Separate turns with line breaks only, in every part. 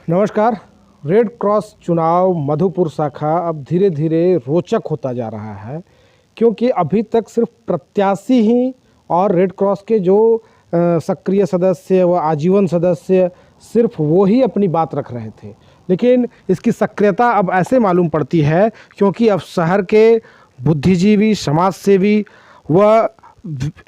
नमस्कार। Red cross चुनाव मधुपुर शाखा अब धीरे धीरे रोचक होता जा रहा है, क्योंकि अभी तक सिर्फ प्रत्याशी ही और रेड क्रॉस के जो सक्रिय सदस्य व आजीवन सदस्य सिर्फ वो ही अपनी बात रख रहे थे। लेकिन इसकी सक्रियता अब ऐसे मालूम पड़ती है क्योंकि अब शहर के बुद्धिजीवी, समाजसेवी व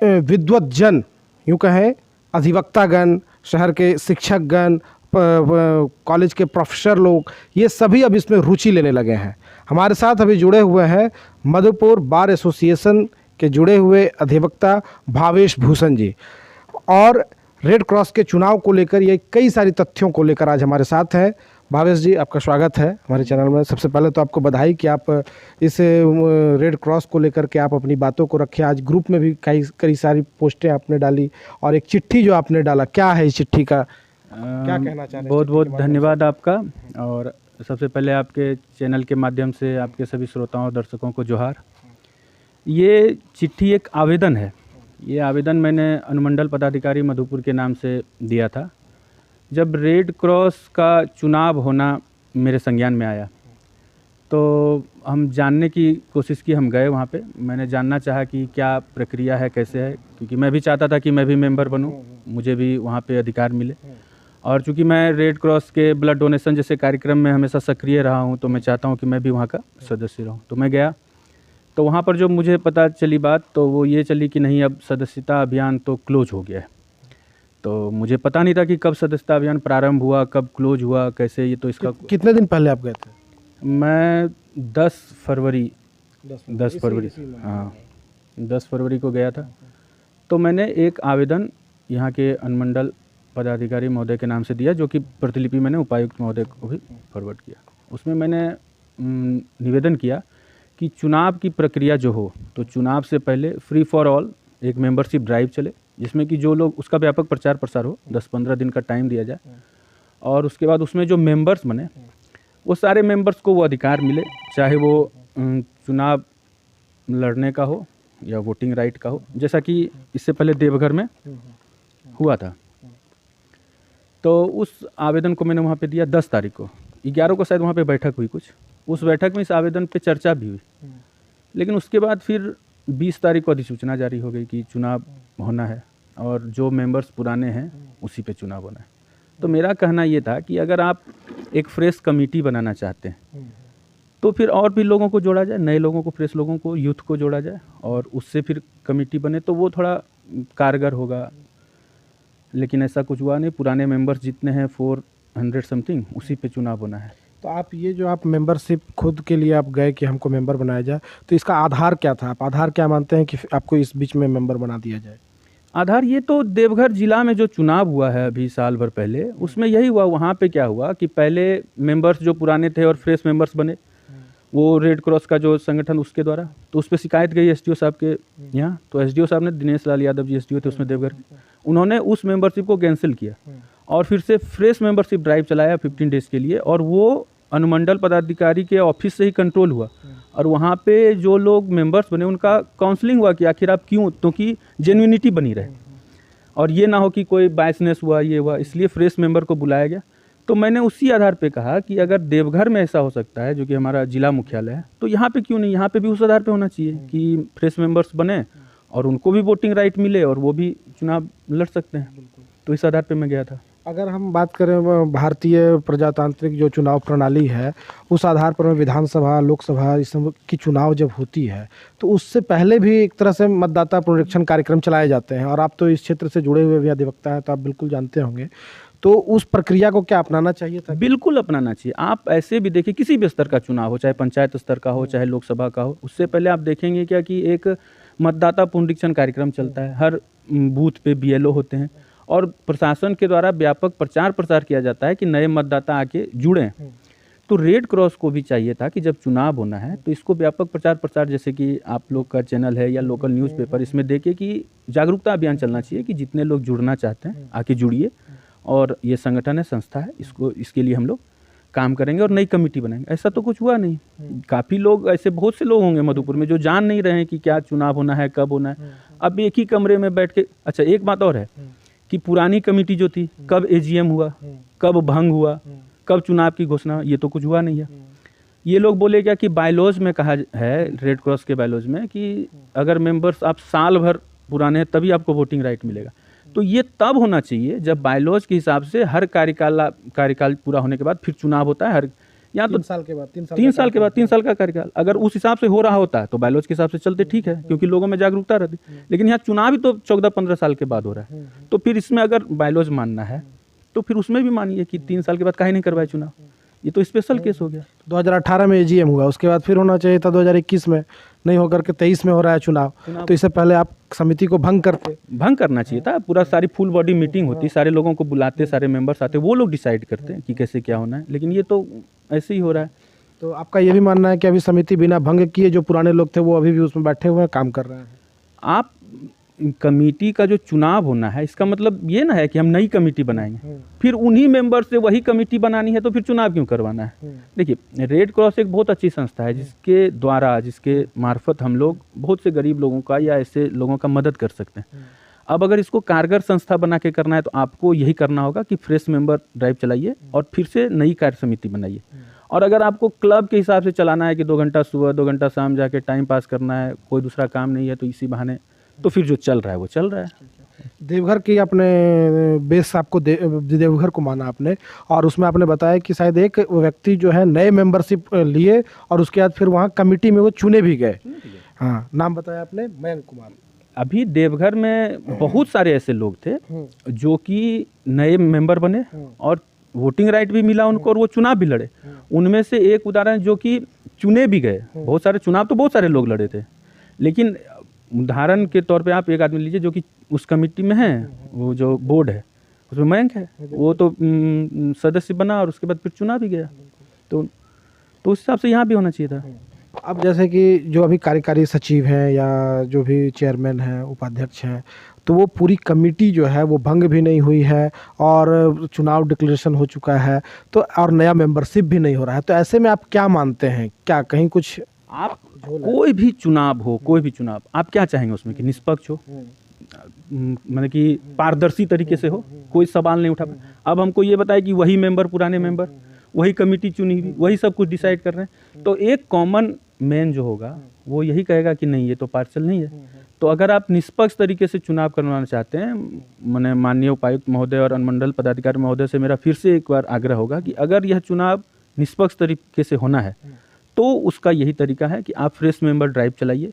विद्वज्जन, यूँ कहें अधिवक्तागण, शहर के शिक्षकगण, कॉलेज के प्रोफेसर लोग, ये सभी अब इसमें रुचि लेने लगे हैं। हमारे साथ अभी जुड़े हुए हैं मधुपुर बार एसोसिएशन के जुड़े हुए अधिवक्ता भावेश भूषण जी, और रेड क्रॉस के चुनाव को लेकर ये कई सारी तथ्यों को लेकर आज हमारे साथ हैं। भावेश जी, आपका स्वागत है हमारे चैनल में। सबसे पहले तो आपको बधाई कि आप इस रेड क्रॉस को लेकर के आप अपनी बातों को रखें। आज ग्रुप में भी कई सारी पोस्टें आपने डाली और एक चिट्ठी जो आपने डाला, क्या है इस चिट्ठी का, क्या कहना चाह रहे हैं?
बहुत बहुत धन्यवाद आपका। और सबसे पहले आपके चैनल के माध्यम से आपके सभी श्रोताओं और दर्शकों को जोहार। ये चिट्ठी एक आवेदन है। ये आवेदन मैंने अनुमंडल पदाधिकारी मधुपुर के नाम से दिया था। जब रेड क्रॉस का चुनाव होना मेरे संज्ञान में आया तो हम जानने की कोशिश की, हम गए वहाँ पे। मैंने जानना चाहा कि क्या प्रक्रिया है, कैसे है, क्योंकि मैं भी चाहता था कि मैं भी मेंबर बनूं, मुझे भी वहाँ पे अधिकार मिले। और चूँकि मैं रेड क्रॉस के ब्लड डोनेशन जैसे कार्यक्रम में हमेशा सक्रिय रहा हूँ, तो मैं चाहता हूँ कि मैं भी वहाँ का सदस्य रहूँ। तो मैं गया, तो वहाँ पर जो मुझे पता चली बात, तो वो ये चली कि नहीं, अब सदस्यता अभियान तो क्लोज हो गया है। तो मुझे पता नहीं था कि कब सदस्यता अभियान प्रारंभ हुआ, कब क्लोज हुआ, कैसे। ये तो इसका
कितने दिन पहले आप गए थे?
मैं 10 फरवरी हाँ 10 फरवरी को गया था। तो मैंने एक आवेदन यहाँ के अनुमंडल पदाधिकारी महोदय के नाम से दिया, जो कि प्रतिलिपि मैंने उपायुक्त महोदय को भी फॉरवर्ड किया। उसमें मैंने निवेदन किया कि चुनाव की प्रक्रिया जो हो, तो चुनाव से पहले फ्री फॉर ऑल एक मेंबरशिप ड्राइव चले, जिसमें कि जो लोग, उसका व्यापक प्रचार प्रसार हो, 10-15 दिन का टाइम दिया जाए। और उसके बाद उसमें जो मेंबर्स बने, वो सारे मेंबर्स को वो अधिकार मिले, चाहे वो चुनाव लड़ने का हो या वोटिंग राइट का हो, जैसा कि इससे पहले देवघर में हुआ था। तो उस आवेदन को मैंने वहाँ पे दिया 10 तारीख को। 11 को शायद वहाँ पे बैठक हुई कुछ, उस बैठक में इस आवेदन पे चर्चा भी हुई। लेकिन उसके बाद फिर 20 तारीख को अधिसूचना जारी हो गई कि चुनाव होना है और जो मेंबर्स पुराने हैं उसी पे चुनाव होना है। तो मेरा कहना ये था कि अगर आप एक फ्रेश कमेटी बनाना चाहते हैं तो फिर और भी लोगों को जोड़ा जाए, नए लोगों को, फ्रेश लोगों को, यूथ को जोड़ा जाए, और उससे फिर कमेटी बने तो वो थोड़ा कारगर होगा। लेकिन ऐसा कुछ हुआ नहीं। पुराने मेंबर्स जितने हैं 400 समथिंग, उसी पे चुनाव होना है।
तो आप ये जो आप मेंबरशिप खुद के लिए आप गए कि हमको मेंबर बनाया जाए, तो इसका आधार क्या था? आप आधार क्या मानते हैं कि आपको इस बीच में मेंबर बना दिया जाए?
आधार ये तो देवघर जिला में जो चुनाव हुआ है अभी साल भर पहले, उसमें यही हुआ। वहाँ पे क्या हुआ कि पहले मेंबर्स जो पुराने थे और फ्रेश मेंबर्स बने, वो रेड क्रॉस का जो संगठन उसके द्वारा, तो उस पर शिकायत गई एसडीओ साहब के यहाँ। तो एसडीओ साहब ने, दिनेश लाल यादव जी एसडीओ थे उसमें देवघर, उन्होंने उस मेंबरशिप को कैंसिल किया और फिर से फ्रेश मेंबरशिप ड्राइव चलाया 15 डेज़ के लिए। और वो अनुमंडल पदाधिकारी के ऑफिस से ही कंट्रोल हुआ, और वहाँ पे जो लोग मेंबर्स बने उनका काउंसलिंग हुआ कि आखिर आप क्यों, क्योंकि जेन्युइनिटी बनी रहे और ये ना हो कि कोई बायसनेस हुआ, ये हुआ, इसलिए फ्रेश मेंबर को बुलाया गया। तो मैंने उसी आधार पे कहा कि अगर देवघर में ऐसा हो सकता है, जो कि हमारा जिला मुख्यालय है, तो यहाँ पे क्यों नहीं, यहाँ पे भी उस आधार पे होना चाहिए कि फ्रेश मेंबर्स बने और उनको भी वोटिंग राइट मिले और वो भी चुनाव लड़ सकते हैं। तो इस आधार पे मैं गया था।
अगर हम बात करें भारतीय प्रजातांत्रिक जो चुनाव प्रणाली है, उस आधार पर विधानसभा, लोकसभा, इस सब की चुनाव जब होती है तो उससे पहले भी एक तरह से मतदाता पुनरीक्षण कार्यक्रम चलाए जाते हैं, और आप तो इस क्षेत्र से जुड़े हुए भी अधिवक्ता हैं, तो आप बिल्कुल जानते होंगे। तो उस प्रक्रिया को क्या अपनाना चाहिए था?
बिल्कुल अपनाना चाहिए। आप ऐसे भी देखिए, किसी भी स्तर का चुनाव हो, चाहे पंचायत स्तर का हो, चाहे लोकसभा का हो, उससे पहले आप देखेंगे क्या कि एक मतदाता पुनरीक्षण कार्यक्रम चलता है। हर बूथ पे बीएलओ होते हैं और प्रशासन के द्वारा व्यापक प्रचार प्रसार किया जाता है कि नए मतदाता आके जुड़ें। तो रेड क्रॉस को भी चाहिए था कि जब चुनाव होना है तो इसको व्यापक प्रचार प्रसार, जैसे कि आप लोग का चैनल है या लोकल न्यूज़पेपर, इसमें देखिए कि जागरूकता अभियान चलना चाहिए कि जितने लोग जुड़ना चाहते हैं आके जुड़िए, और ये संगठन है, संस्था है, इसके लिए हम लोग काम करेंगे और नई कमेटी बनाएंगे। ऐसा तो कुछ हुआ नहीं। काफ़ी लोग, ऐसे बहुत से लोग होंगे मधुपुर में जो जान नहीं रहे हैं कि क्या चुनाव होना है, कब होना है। अब एक ही कमरे में बैठ के, अच्छा एक बात और है कि पुरानी कमेटी जो थी, कब एजीएम हुआ, कब भंग हुआ, कब चुनाव की घोषणा, ये तो कुछ हुआ नहीं है। ये लोग बोले क्या कि बायलॉज में कहा है, रेड क्रॉस के बायलॉज में, कि अगर मेंबर्स आप साल भर पुराने हैं तभी आपको वोटिंग राइट मिलेगा। तो ये तब होना चाहिए जब बायलॉज के हिसाब से हर कार्यकाल पूरा होने के बाद फिर चुनाव होता है। हर यहाँ तो
3 साल के बाद
3 साल का कार्यकाल, अगर उस हिसाब से हो रहा होता तो बायलॉज के हिसाब से चलते, ठीक है, क्योंकि लोगों में जागरूकता रहती। लेकिन यहाँ चुनाव ही तो 14-15 साल के बाद हो रहा है। तो फिर इसमें अगर बायलॉज मानना है तो फिर उसमें भी मानिए कि 3 साल के बाद काहे नहीं करवाए चुनाव। ये तो स्पेशल केस हो गया।
2018 में एजीएम हुआ, उसके बाद फिर होना चाहिए था 2021 में, नहीं होकर के 23 में हो रहा है चुनाव। तो इससे पहले आप समिति को भंग
करना चाहिए था। पूरा सारी फुल बॉडी मीटिंग होती, सारे लोगों को बुलाते, सारे मेंबर्स आते, वो लोग डिसाइड करते हैं कि कैसे क्या होना है। लेकिन ये तो ऐसे ही हो रहा है।
तो आपका ये भी मानना है कि अभी समिति बिना भंग किए जो पुराने लोग थे वो अभी भी उसमें बैठे हुए हैं, काम कर रहे हैं?
आप कमेटी का जो चुनाव होना है, इसका मतलब ये ना है कि हम नई कमेटी बनाएंगे, फिर उन्हीं मेंबर से वही कमेटी बनानी है, तो फिर चुनाव क्यों करवाना है। देखिए, रेड क्रॉस एक बहुत अच्छी संस्था है जिसके द्वारा, जिसके मार्फत हम लोग बहुत से गरीब लोगों का या ऐसे लोगों का मदद कर सकते हैं। अब अगर इसको कारगर संस्था बना के करना है तो आपको यही करना होगा कि फ्रेश मेंबर ड्राइव चलाइए और फिर से नई कार्य समिति बनाइए। और अगर आपको क्लब के हिसाब से चलाना है कि 2 घंटा सुबह 2 घंटा शाम जाके टाइम पास करना है, कोई दूसरा काम नहीं है, तो इसी बहाने तो फिर जो चल रहा है वो चल रहा है।
देवघर की आपने बेस आपको देवघर को माना आपने, और उसमें आपने बताया कि शायद एक व्यक्ति जो है नए मेंबरशिप लिए और उसके बाद फिर वहाँ कमेटी में वो चुने भी गए। हाँ, नाम बताया आपने, मयंक कुमार।
अभी देवघर में बहुत सारे ऐसे लोग थे जो कि नए मेंबर बने और वोटिंग राइट भी मिला उनको और वो चुनाव भी लड़े। उनमें से एक उदाहरण जो कि चुने भी गए, बहुत सारे चुनाव तो बहुत सारे लोग लड़े थे, लेकिन उदाहरण के तौर पे आप एक आदमी लीजिए जो कि उस कमेटी में है, वो जो बोर्ड है उसमें मयंक है, वो तो सदस्य बना और उसके बाद फिर चुना भी गया। तो उस हिसाब से यहाँ भी होना चाहिए था।
अब जैसे कि जो अभी कार्यकारी सचिव हैं या जो भी चेयरमैन हैं, उपाध्यक्ष हैं, तो वो पूरी कमेटी जो है वो भंग भी नहीं हुई है और चुनाव डिक्लेरेशन हो चुका है, तो और नया मेंबरशिप भी नहीं हो रहा है। तो ऐसे में आप क्या मानते हैं, क्या कहीं कुछ
आप कोई भी चुनाव हो, कोई भी चुनाव आप क्या चाहेंगे उसमें कि निष्पक्ष हो, मतलब कि पारदर्शी तरीके से हो, कोई सवाल नहीं उठा। अब हमको ये बताए कि वही मेंबर, पुराने मेंबर, वही कमेटी चुनी हुई, वही सब कुछ डिसाइड कर रहे हैं, तो एक कॉमन मैन जो होगा वो यही कहेगा कि नहीं, ये तो पार्शल नहीं है। तो अगर आप निष्पक्ष तरीके से चुनाव करवाना चाहते हैं, मैंने माननीय उपायुक्त महोदय और अनुमंडल पदाधिकारी महोदय से मेरा फिर से एक बार आग्रह होगा कि अगर यह चुनाव निष्पक्ष तरीके से होना है तो उसका यही तरीका है कि आप फ्रेश मेंबर ड्राइव चलाइए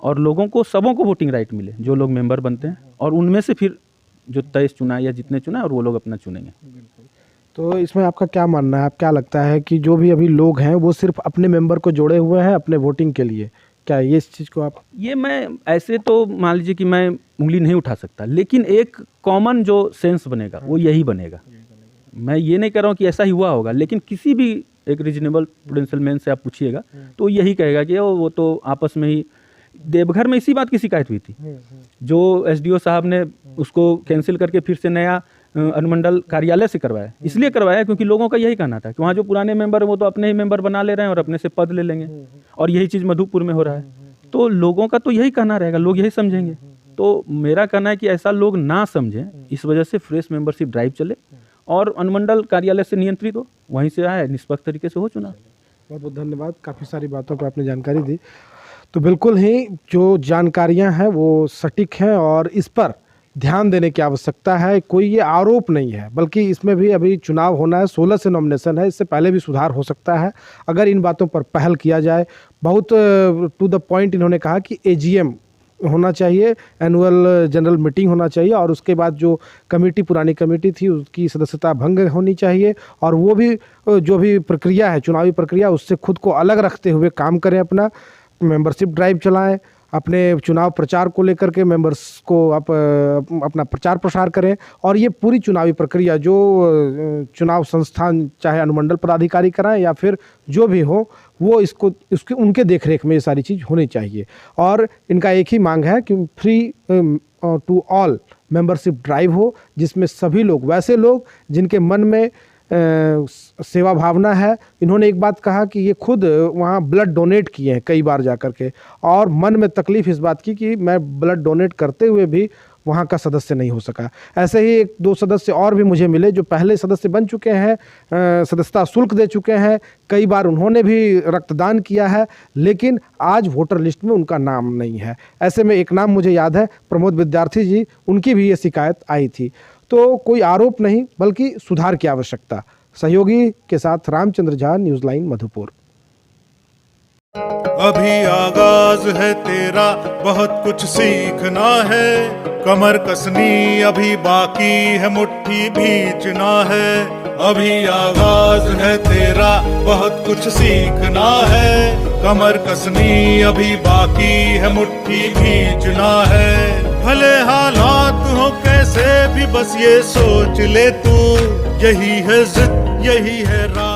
और लोगों को, सबों को वोटिंग राइट मिले जो लोग मेंबर बनते हैं, और उनमें से फिर जो 23 चुना या जितने चुना और वो लोग अपना चुनेंगे।
तो इसमें आपका क्या मानना है, आप क्या लगता है कि जो भी अभी लोग हैं वो सिर्फ अपने मेंबर को जोड़े हुए हैं अपने वोटिंग के लिए, क्या ये इस चीज़ को आप?
ये मैं ऐसे तो मान लीजिए कि मैं उंगली नहीं उठा सकता, लेकिन एक कॉमन जो सेंस बनेगा वो यही बनेगा। मैं ये नहीं कह रहा हूँ कि ऐसा ही हुआ होगा, लेकिन किसी भी एक रीजनेबल प्रूडेंशियल मैन से आप पूछिएगा तो यही कहेगा कि वो तो आपस में ही। देवघर में इसी बात की शिकायत हुई थी, जो एसडीओ साहब ने उसको कैंसिल करके फिर से नया अनुमंडल कार्यालय से करवाया। इसलिए करवाया क्योंकि लोगों का यही कहना था कि वहाँ जो पुराने मेंबर है वो तो अपने ही मेंबर बना ले रहे हैं और अपने से पद ले लेंगे, और यही चीज़ मधुपुर में हो रहा है। तो लोगों का तो यही कहना रहेगा, लोग यही समझेंगे। तो मेरा कहना है कि ऐसा लोग ना समझें, इस वजह से फ्रेश मेंबरशिप ड्राइव चले और अनुमंडल कार्यालय से नियंत्रित हो, वहीं से आए, निष्पक्ष तरीके से हो चुनाव।
बहुत बहुत धन्यवाद, काफ़ी सारी बातों पर आपने जानकारी दी। तो बिल्कुल ही जो जानकारियां हैं वो सटीक हैं और इस पर ध्यान देने की आवश्यकता है। कोई ये आरोप नहीं है, बल्कि इसमें भी अभी चुनाव होना है, 16 से नॉमिनेशन है, इससे पहले भी सुधार हो सकता है अगर इन बातों पर पहल किया जाए। बहुत टू द पॉइंट इन्होंने कहा कि एजीएम होना चाहिए, एनुअल जनरल मीटिंग होना चाहिए, और उसके बाद जो कमेटी, पुरानी कमेटी थी, उसकी सदस्यता भंग होनी चाहिए, और वो भी जो भी प्रक्रिया है, चुनावी प्रक्रिया, उससे खुद को अलग रखते हुए काम करें, अपना मेंबरशिप ड्राइव चलाएं, अपने चुनाव प्रचार को लेकर के मेंबर्स को आप अपना प्रचार प्रसार करें, और ये पूरी चुनावी प्रक्रिया जो चुनाव संस्थान चाहे अनुमंडल पदाधिकारी कराएं या फिर जो भी हो, वो उसके उनके देखरेख में ये सारी चीज़ होनी चाहिए। और इनका एक ही मांग है कि free to all membership drive हो, जिसमें सभी लोग, वैसे लोग जिनके मन में सेवा भावना है। इन्होंने एक बात कहा कि ये खुद वहाँ ब्लड डोनेट किए हैं कई बार जा कर के, और मन में तकलीफ़ इस बात की कि मैं ब्लड डोनेट करते हुए भी वहाँ का सदस्य नहीं हो सका। ऐसे ही 1-2 सदस्य और भी मुझे मिले जो पहले सदस्य बन चुके हैं, सदस्यता शुल्क दे चुके हैं, कई बार उन्होंने भी रक्तदान किया है, लेकिन आज वोटर लिस्ट में उनका नाम नहीं है। ऐसे में एक नाम मुझे याद है, प्रमोद विद्यार्थी जी, उनकी भी ये शिकायत आई थी। तो कोई आरोप नहीं बल्कि सुधार की आवश्यकता। सहयोगी के साथ रामचंद्र झा, न्यूज़ लाइन, मधुपुर।
अभी आगाज है तेरा, बहुत कुछ सीखना है, कमर कसनी अभी बाकी है, मुट्ठी भींचना है। अभी आगाज है तेरा, बहुत कुछ सीखना है, कमर कसनी अभी बाकी है, मुट्ठी भींचना है। भले हालात हो कैसे भी बस ये सोच ले तू, यही है जिद, यही है राह।